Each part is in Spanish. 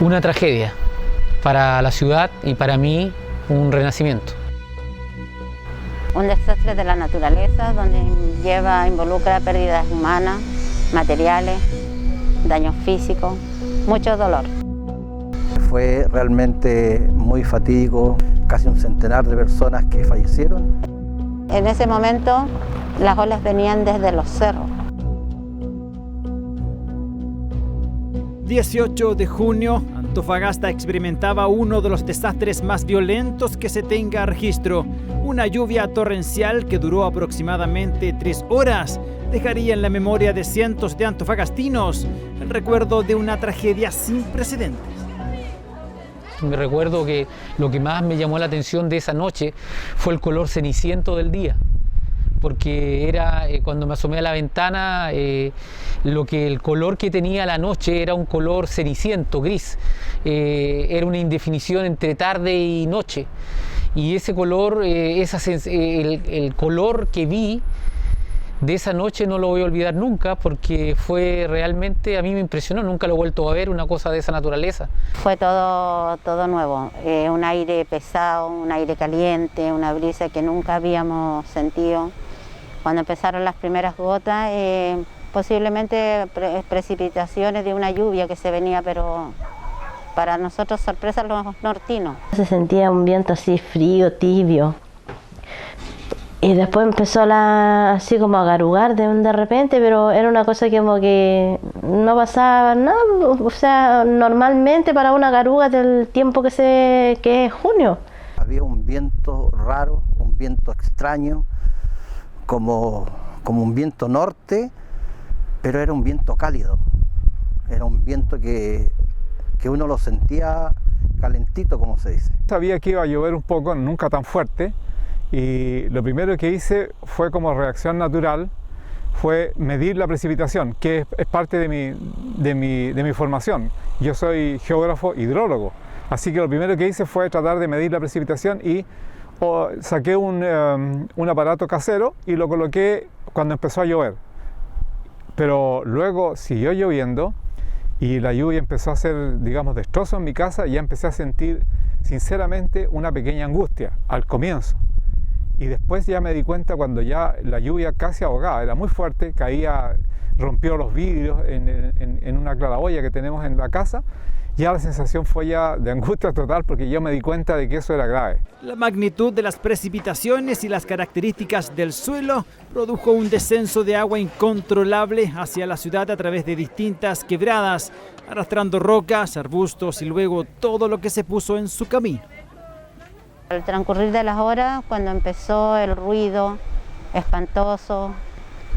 Una tragedia para la ciudad y para mí un renacimiento. Un desastre de la naturaleza donde involucra pérdidas humanas, materiales, daños físicos, mucho dolor. Fue realmente muy fatídico, casi un centenar de personas que fallecieron. En ese momento las olas venían desde los cerros. 18 de junio, Antofagasta experimentaba uno de los desastres más violentos que se tenga registro. Una lluvia torrencial que duró aproximadamente 3 horas dejaría en la memoria de cientos de antofagastinos el recuerdo de una tragedia sin precedentes. Me recuerdo que lo que más me llamó la atención de esa noche fue el color ceniciento del día, porque era cuando me asomé a la ventana, el color que tenía la noche era un color ceniciento, gris, era una indefinición entre tarde y noche, y ese color, el color que vi de esa noche no lo voy a olvidar nunca, porque fue realmente, a mí me impresionó, nunca lo he vuelto a ver, una cosa de esa naturaleza. Fue todo nuevo, un aire pesado, un aire caliente, una brisa que nunca habíamos sentido. Cuando empezaron las primeras gotas, posiblemente precipitaciones de una lluvia que se venía, pero para nosotros sorpresa los nortinos. Se sentía un viento así frío, tibio. Y después empezó así como a garugar de repente, pero era una cosa como que no pasaba nada, o sea, normalmente para una garuga del tiempo que es junio. Había un viento raro, un viento extraño, como un viento norte, pero era un viento cálido, era un viento que uno lo sentía calentito, como se dice. Sabía que iba a llover un poco, nunca tan fuerte, y lo primero que hice fue, como reacción natural, fue medir la precipitación, que es parte de mi formación. Yo soy geógrafo hidrólogo, así que lo primero que hice fue tratar de medir la precipitación y saqué un aparato casero y lo coloqué cuando empezó a llover. Pero luego siguió lloviendo y la lluvia empezó a hacer, digamos, destrozos en mi casa, y ya empecé a sentir sinceramente una pequeña angustia al comienzo. Y después ya me di cuenta cuando ya la lluvia casi ahogaba, era muy fuerte, caía, rompió los vidrios en una claraboya que tenemos en la casa. Ya la sensación fue ya de angustia total, porque yo me di cuenta de que eso era grave. La magnitud de las precipitaciones y las características del suelo produjo un descenso de agua incontrolable hacia la ciudad a través de distintas quebradas, arrastrando rocas, arbustos y luego todo lo que se puso en su camino. Al transcurrir de las horas, cuando empezó el ruido espantoso,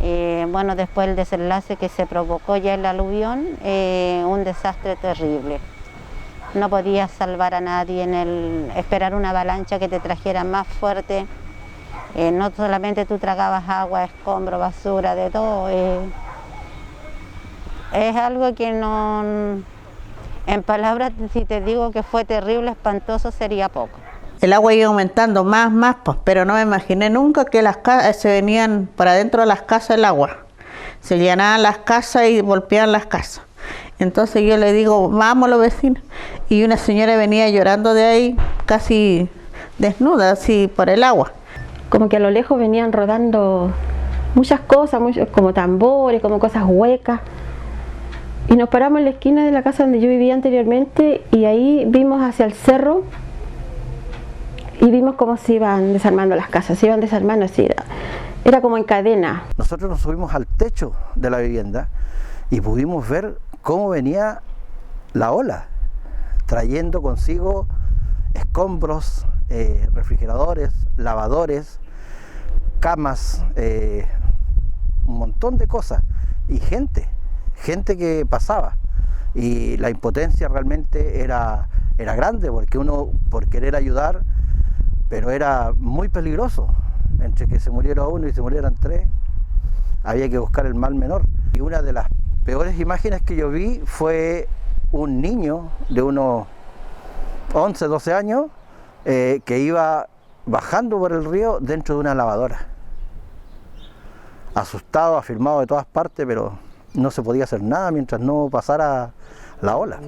después el desenlace que se provocó ya el aluvión, un desastre terrible. No podías salvar a nadie, esperar una avalancha que te trajera más fuerte. No solamente tú tragabas agua, escombro, basura, de todo. Es algo que no, en palabras, si te digo que fue terrible, espantoso, sería poco. El agua iba aumentando más, pues, pero no me imaginé nunca que las casas se venían para dentro de las casas el agua. Se llenaban las casas y golpeaban las casas. Entonces yo le digo, vamos los vecinos. Y una señora venía llorando de ahí, casi desnuda, así por el agua. Como que a lo lejos venían rodando muchas cosas, como tambores, como cosas huecas. Y nos paramos en la esquina de la casa donde yo vivía anteriormente, y ahí vimos hacia el cerro. Y vimos cómo se iban desarmando las casas, se iban desarmando así, era como en cadena. Nosotros nos subimos al techo de la vivienda y pudimos ver cómo venía la ola, trayendo consigo escombros, refrigeradores, lavadores, camas, un montón de cosas, y gente que pasaba. Y la impotencia realmente era grande, porque uno, por querer ayudar, pero era muy peligroso. Entre que se muriera uno y se murieran 3, había que buscar el mal menor. Y una de las peores imágenes que yo vi fue un niño de unos 11, 12 años que iba bajando por el río dentro de una lavadora. Asustado, afirmado de todas partes, pero no se podía hacer nada mientras no pasara la ola.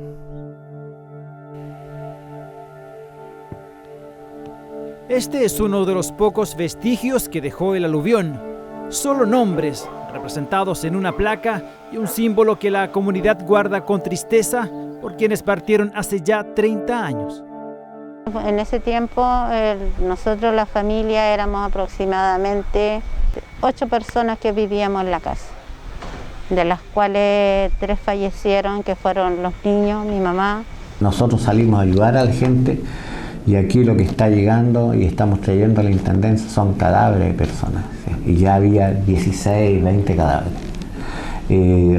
Este es uno de los pocos vestigios que dejó el aluvión. Solo nombres, representados en una placa y un símbolo que la comunidad guarda con tristeza por quienes partieron hace ya 30 años. En ese tiempo nosotros, la familia, éramos aproximadamente 8 personas que vivíamos en la casa, de las cuales 3 fallecieron, que fueron los niños, mi mamá. Nosotros salimos a ayudar a la gente y aquí lo que está llegando y estamos trayendo a la intendencia son cadáveres de personas, ¿sí? Y ya había 16, 20 cadáveres.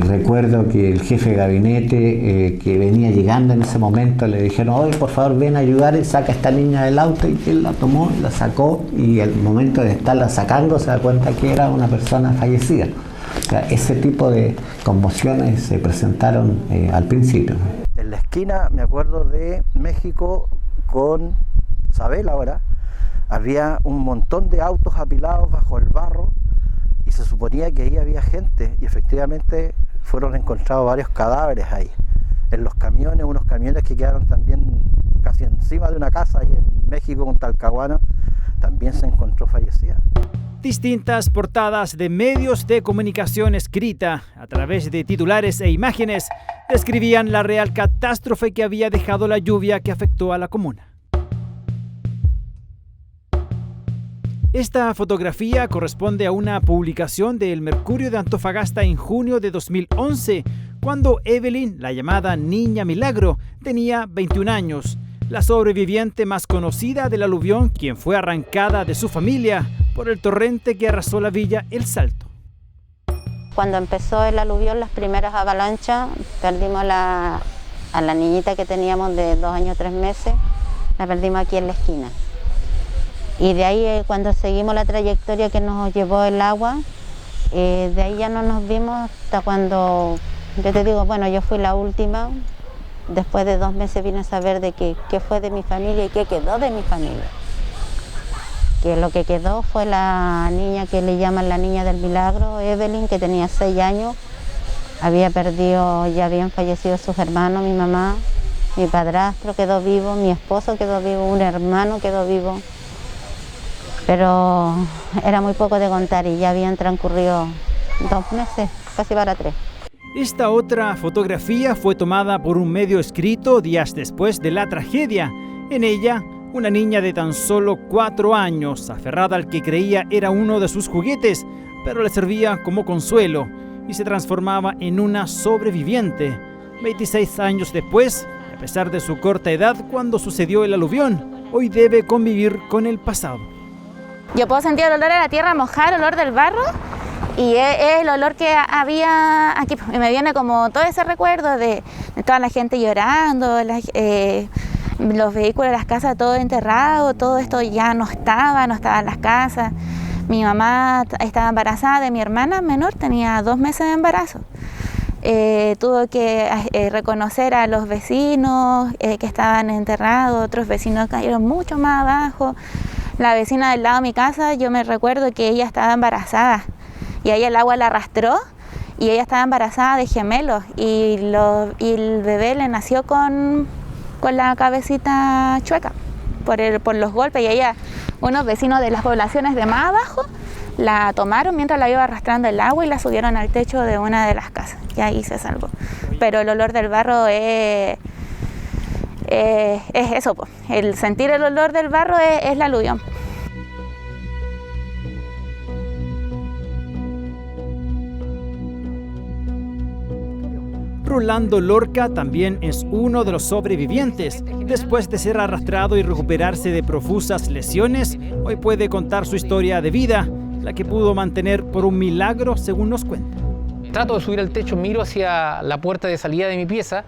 Recuerdo que el jefe de gabinete que venía llegando en ese momento le dijeron: oye, por favor ven a ayudar y saca a esta niña del auto, y él la tomó y la sacó, y al momento de estarla sacando se da cuenta que era una persona fallecida. O sea, ese tipo de conmociones se presentaron al principio. En la esquina, me acuerdo de México con Sabel ahora, había un montón de autos apilados bajo el barro y se suponía que ahí había gente, y efectivamente fueron encontrados varios cadáveres ahí. En los camiones, unos camiones que quedaron también casi encima de una casa ahí en México, con Talcahuano, también se encontró fallecida. Distintas portadas de medios de comunicación escrita a través de titulares e imágenes describían la real catástrofe que había dejado la lluvia que afectó a la comuna. Esta fotografía corresponde a una publicación de El Mercurio de Antofagasta en junio de 2011, cuando Evelyn, la llamada Niña Milagro, tenía 21 años, la sobreviviente más conocida del aluvión, quien fue arrancada de su familia por el torrente que arrasó la villa El Salto. Cuando empezó el aluvión, las primeras avalanchas, perdimos a la niñita que teníamos de 2 años, 3 meses, la perdimos aquí en la esquina. Y de ahí, cuando seguimos la trayectoria que nos llevó el agua, de ahí ya no nos vimos hasta cuando, yo te digo, bueno, yo fui la última. Después de 2 meses vine a saber de qué fue de mi familia y qué quedó de mi familia. Que lo que quedó fue la niña que le llaman la Niña del Milagro, Evelyn, que tenía 6 años. Ya habían fallecido sus hermanos, mi mamá, mi padrastro quedó vivo, mi esposo quedó vivo, un hermano quedó vivo. Pero era muy poco de contar y ya habían transcurrido 2 meses, casi para 3. Esta otra fotografía fue tomada por un medio escrito días después de la tragedia. En ella, una niña de tan solo 4 años, aferrada al que creía era uno de sus juguetes, pero le servía como consuelo y se transformaba en una sobreviviente. 26 años después, a pesar de su corta edad cuando sucedió el aluvión, hoy debe convivir con el pasado. Yo puedo sentir el olor de la tierra mojada, el olor del barro, y es el olor que había aquí. Y me viene como todo ese recuerdo de toda la gente llorando, los vehículos de las casas todo enterrado, todo esto ya no estaba en las casas. Mi mamá estaba embarazada de mi hermana menor, tenía 2 meses de embarazo. Tuvo que reconocer a los vecinos que estaban enterrados, otros vecinos cayeron mucho más abajo. La vecina del lado de mi casa, yo me recuerdo que ella estaba embarazada y ahí el agua la arrastró y ella estaba embarazada de gemelos y el bebé le nació con la cabecita chueca por los golpes, y ella, unos vecinos de las poblaciones de más abajo la tomaron mientras la iba arrastrando el agua y la subieron al techo de una de las casas y ahí se salvó. Pero el olor del barro es eso, pues. El sentir el olor del barro es la aluvión. Rolando Lorca también es uno de los sobrevivientes. Después de ser arrastrado y recuperarse de profusas lesiones, hoy puede contar su historia de vida, la que pudo mantener por un milagro, según nos cuenta. Trato de subir al techo, miro hacia la puerta de salida de mi pieza,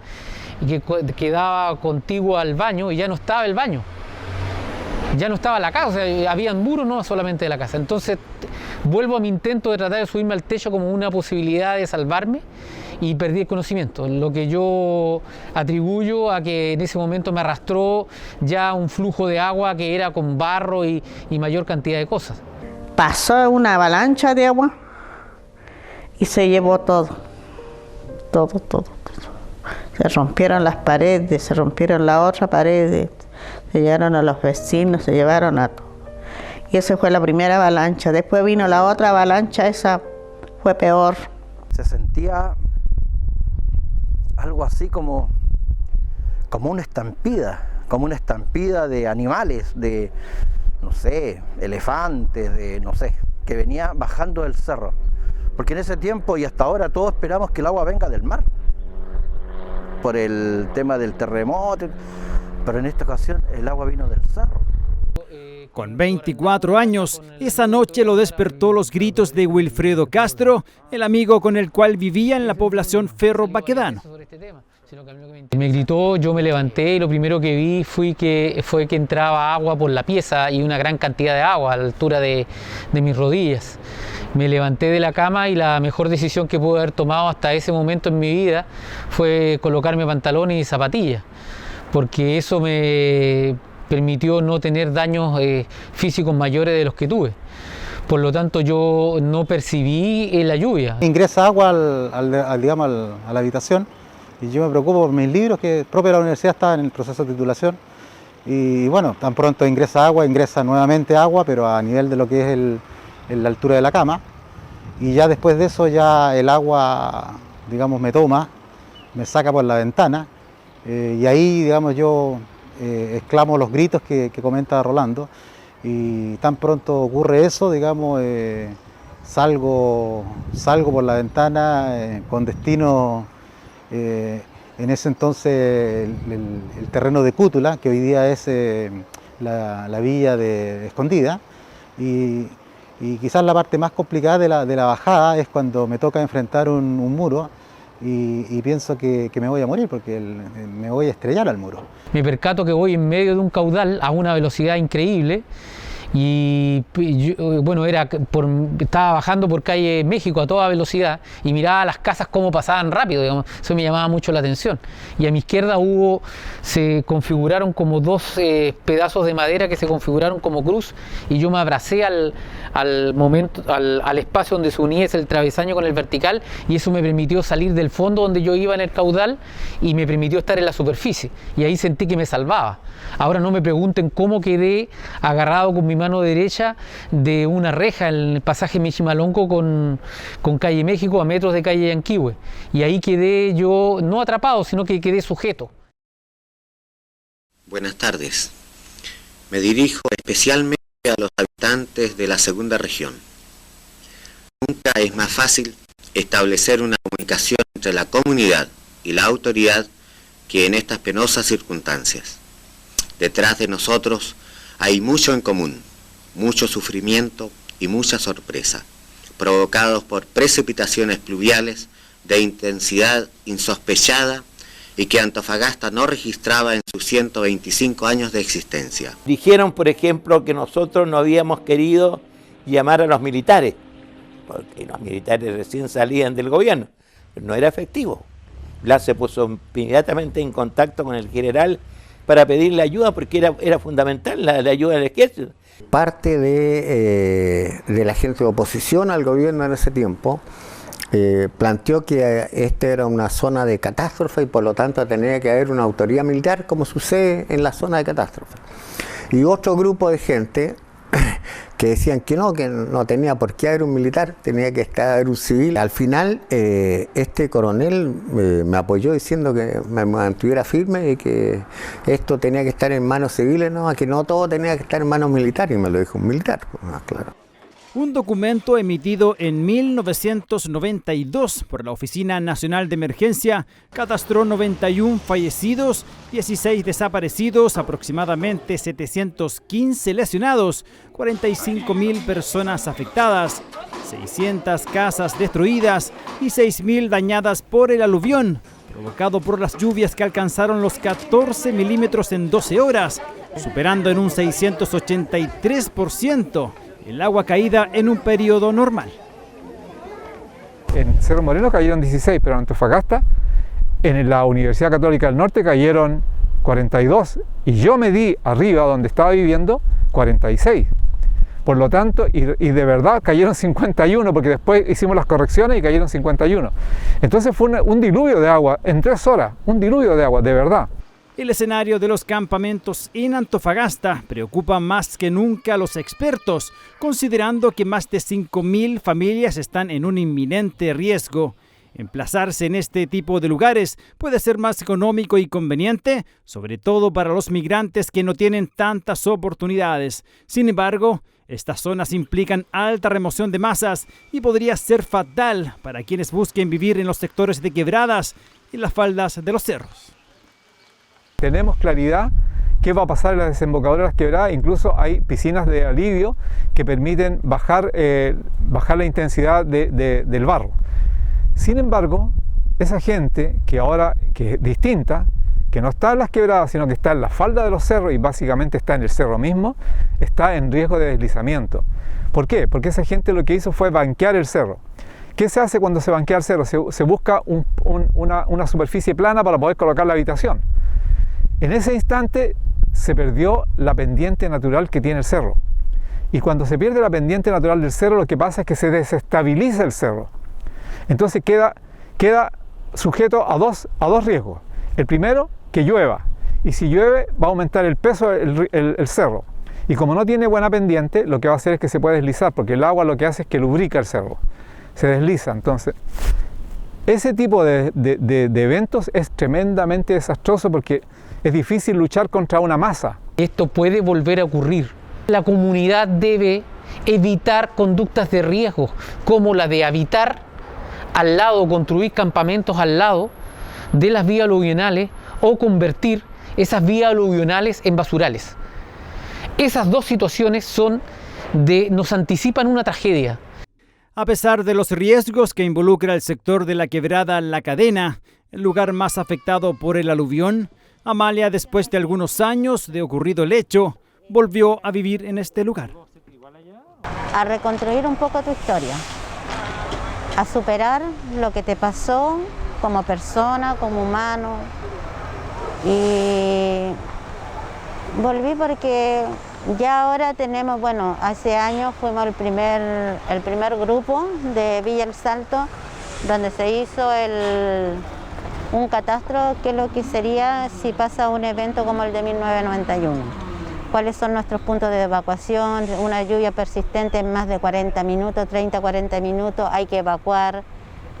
y que quedaba contiguo al baño, y ya no estaba el baño, ya no estaba la casa, o sea, habían muros, no solamente de la casa. Entonces vuelvo a mi intento de tratar de subirme al techo como una posibilidad de salvarme, y perdí el conocimiento, lo que yo atribuyo a que en ese momento me arrastró ya un flujo de agua que era con barro y mayor cantidad de cosas. Pasó una avalancha de agua y se llevó todo. Se rompieron las paredes, se rompieron la otra pared, se llevaron a los vecinos, se llevaron a todo. Y esa fue la primera avalancha. Después vino la otra avalancha, esa fue peor. Se sentía algo así como una estampida de animales, de, no sé, elefantes, de, no sé, que venía bajando del cerro. Porque en ese tiempo y hasta ahora todos esperamos que el agua venga del mar, por el tema del terremoto, pero en esta ocasión el agua vino del cerro. Con 24 años, esa noche lo despertó los gritos de Wilfredo Castro, el amigo con el cual vivía en la población Ferro Baquedano. Me gritó, yo me levanté y lo primero que vi fue que entraba agua por la pieza y una gran cantidad de agua a la altura de mis rodillas. Me levanté de la cama y la mejor decisión que pude haber tomado hasta ese momento en mi vida fue colocarme pantalones y zapatillas, porque eso me permitió no tener daños físicos mayores de los que tuve. Por lo tanto, yo no percibí la lluvia. Ingresa agua a la habitación y yo me preocupo por mis libros, que propio de la universidad estaba en el proceso de titulación. Y bueno, tan pronto ingresa nuevamente agua, pero a nivel de lo que es la altura de la cama. Y ya después de eso ya el agua, digamos, me toma, me saca por la ventana. Y ahí, digamos, yo exclamo los gritos que comenta Rolando, y tan pronto ocurre eso, digamos, salgo por la ventana con destino, en ese entonces, el terreno de Cútula, que hoy día es la villa de Escondida, y quizás la parte más complicada de la bajada es cuando me toca enfrentar un muro. Y pienso que me voy a morir porque me voy a estrellar al muro. Me percato que voy en medio de un caudal a una velocidad increíble y yo, bueno, estaba bajando por calle México a toda velocidad y miraba las casas cómo pasaban rápido, digamos. Eso me llamaba mucho la atención. Y a mi izquierda se configuraron como dos pedazos de madera que se configuraron como cruz, y yo me abracé al espacio donde se unía el travesaño con el vertical, y eso me permitió salir del fondo donde yo iba en el caudal y me permitió estar en la superficie, y ahí sentí que me salvaba. Ahora no me pregunten cómo quedé agarrado con mi mano derecha de una reja en el pasaje Michimalonco con calle México, a metros de calle Yanquihue, y ahí quedé yo no atrapado, sino que quedé sujeto. Buenas tardes. Me dirijo especialmente a los habitantes de la segunda región. Nunca es más fácil establecer una comunicación entre la comunidad y la autoridad que en estas penosas circunstancias. Detrás de nosotros hay mucho en común, mucho sufrimiento y mucha sorpresa, provocados por precipitaciones pluviales de intensidad insospechada y que Antofagasta no registraba en sus 125 años de existencia. Dijeron, por ejemplo, que nosotros no habíamos querido llamar a los militares, porque los militares recién salían del gobierno, pero no era efectivo. Blas se puso inmediatamente en contacto con el general para pedirle ayuda, porque era fundamental la ayuda del ejército. Parte de la gente de oposición al gobierno en ese tiempo planteó que esta era una zona de catástrofe y por lo tanto tenía que haber una autoridad militar, como sucede en la zona de catástrofe. Y otro grupo de gente que decían que no tenía por qué haber un militar, tenía que haber un civil. Al final este coronel me apoyó diciendo que me mantuviera firme y que esto tenía que estar en manos civiles, no, que no todo tenía que estar en manos militares, y me lo dijo un militar, más claro. Un documento emitido en 1992 por la Oficina Nacional de Emergencia catastró 91 fallecidos, 16 desaparecidos, aproximadamente 715 lesionados, 45.000 personas afectadas, 600 casas destruidas y 6.000 dañadas por el aluvión, provocado por las lluvias que alcanzaron los 14 milímetros en 12 horas, superando en un 683% el agua caída en un periodo normal. En Cerro Moreno cayeron 16, pero en Antofagasta, en la Universidad Católica del Norte cayeron 42, y yo medí arriba donde estaba viviendo 46. Por lo tanto, y de verdad cayeron 51, porque después hicimos las correcciones y cayeron 51. Entonces fue un diluvio de agua en 3 horas, un diluvio de agua, de verdad. El escenario de los campamentos en Antofagasta preocupa más que nunca a los expertos, considerando que más de 5.000 familias están en un inminente riesgo. Emplazarse en este tipo de lugares puede ser más económico y conveniente, sobre todo para los migrantes que no tienen tantas oportunidades. Sin embargo, estas zonas implican alta remoción de masas y podría ser fatal para quienes busquen vivir en los sectores de quebradas y las faldas de los cerros. Tenemos claridad qué va a pasar en las desembocaduras de las quebradas. Incluso hay piscinas de alivio que permiten bajar la intensidad del barro. Sin embargo, esa gente que es distinta, que no está en las quebradas, sino que está en la falda de los cerros y básicamente está en el cerro mismo, está en riesgo de deslizamiento. ¿Por qué? Porque esa gente lo que hizo fue banquear el cerro. ¿Qué se hace cuando se banquea el cerro? Se busca una superficie plana para poder colocar la habitación. En ese instante se perdió la pendiente natural que tiene el cerro. Y cuando se pierde la pendiente natural del cerro, lo que pasa es que se desestabiliza el cerro. Entonces queda sujeto a dos riesgos. El primero, que llueva. Y si llueve, va a aumentar el peso del cerro. Y como no tiene buena pendiente, lo que va a hacer es que se puede deslizar, porque el agua lo que hace es que lubrica el cerro. Se desliza. Entonces, ese tipo de eventos es tremendamente desastroso porque es difícil luchar contra una masa. Esto puede volver a ocurrir. La comunidad debe evitar conductas de riesgo, como la de habitar al lado, construir campamentos al lado de las vías aluvionales o convertir esas vías aluvionales en basurales. Esas dos situaciones nos anticipan una tragedia. A pesar de los riesgos que involucra el sector de la quebrada La Cadena, el lugar más afectado por el aluvión, Amalia, después de algunos años de ocurrido el hecho, volvió a vivir en este lugar. A reconstruir un poco tu historia, a superar lo que te pasó como persona, como humano. Y volví porque ya ahora tenemos, hace años fuimos el primer grupo de Villa El Salto, donde se hizo un catastro, que es lo que sería si pasa un evento como el de 1991. Cuáles son nuestros puntos de evacuación, una lluvia persistente en más de 40 minutos, 30-40 minutos, hay que evacuar,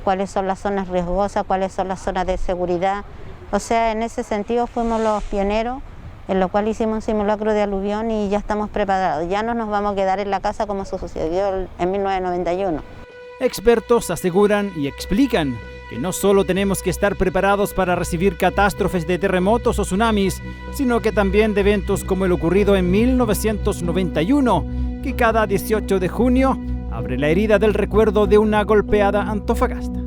cuáles son las zonas riesgosas, cuáles son las zonas de seguridad. O sea, en ese sentido fuimos los pioneros, en lo cual hicimos un simulacro de aluvión y ya estamos preparados. Ya no nos vamos a quedar en la casa como sucedió en 1991. Expertos aseguran y explican que no solo tenemos que estar preparados para recibir catástrofes de terremotos o tsunamis, sino que también de eventos como el ocurrido en 1991, que cada 18 de junio abre la herida del recuerdo de una golpeada Antofagasta.